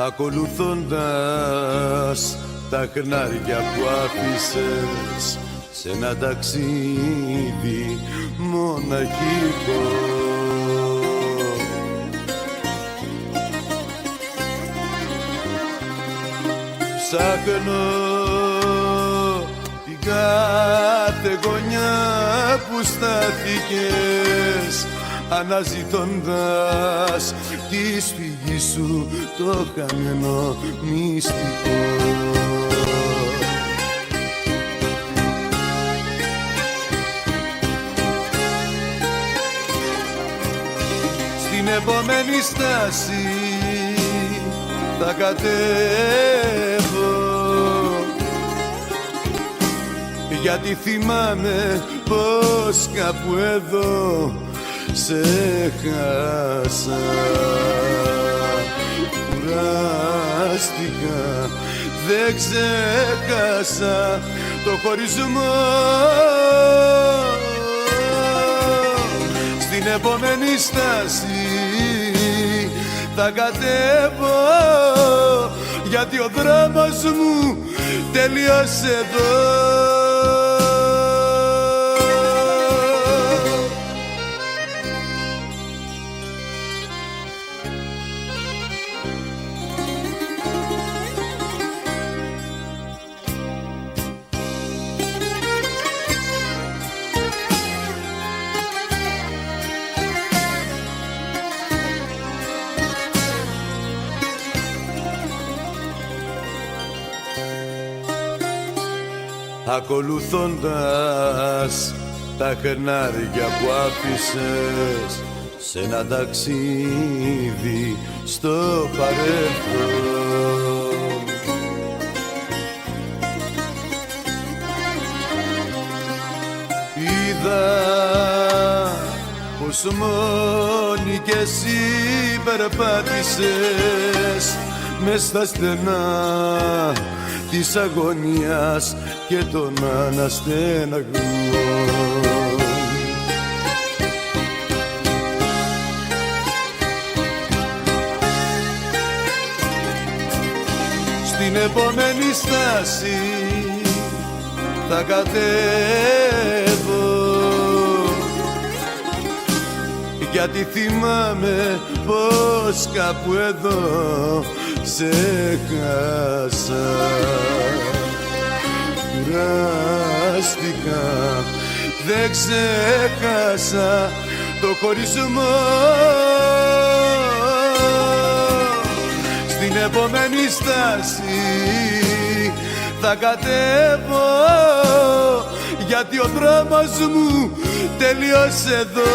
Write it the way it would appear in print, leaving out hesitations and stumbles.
ακολουθώντας τα χνάρια που άφησες σε ένα ταξίδι μοναχικό. Ψάχνω την κάθε γωνιά που στάθηκες, αναζητώντας τη σφυγή σου το χαμένο μυστικό. Στην επόμενη στάση θα κατέβω, γιατί θυμάμαι πως κάπου εδώ σε χάσα. Κουράστηκα, δεν ξέχασα το χωρισμό. Στην επόμενη στάση θα κατέβω, γιατί ο δρόμος μου τελείωσε εδώ. Ακολουθώντας τα χνάρια που άφησες σε ένα ταξίδι στο παρελθόν. Είδα πως μόνη κι εσύ περπάτησες μες στα στενά της αγωνίας και των αναστεναγμών. Στην επόμενη στάση θα κατέβω, γιατί θυμάμαι πως κάπου εδώ σε χάσα. Κουράστηκα, δεν ξέχασα το χωρισμό. Στην επόμενη στάση θα κατέβω, γιατί ο δρόμος μου τελείωσε εδώ.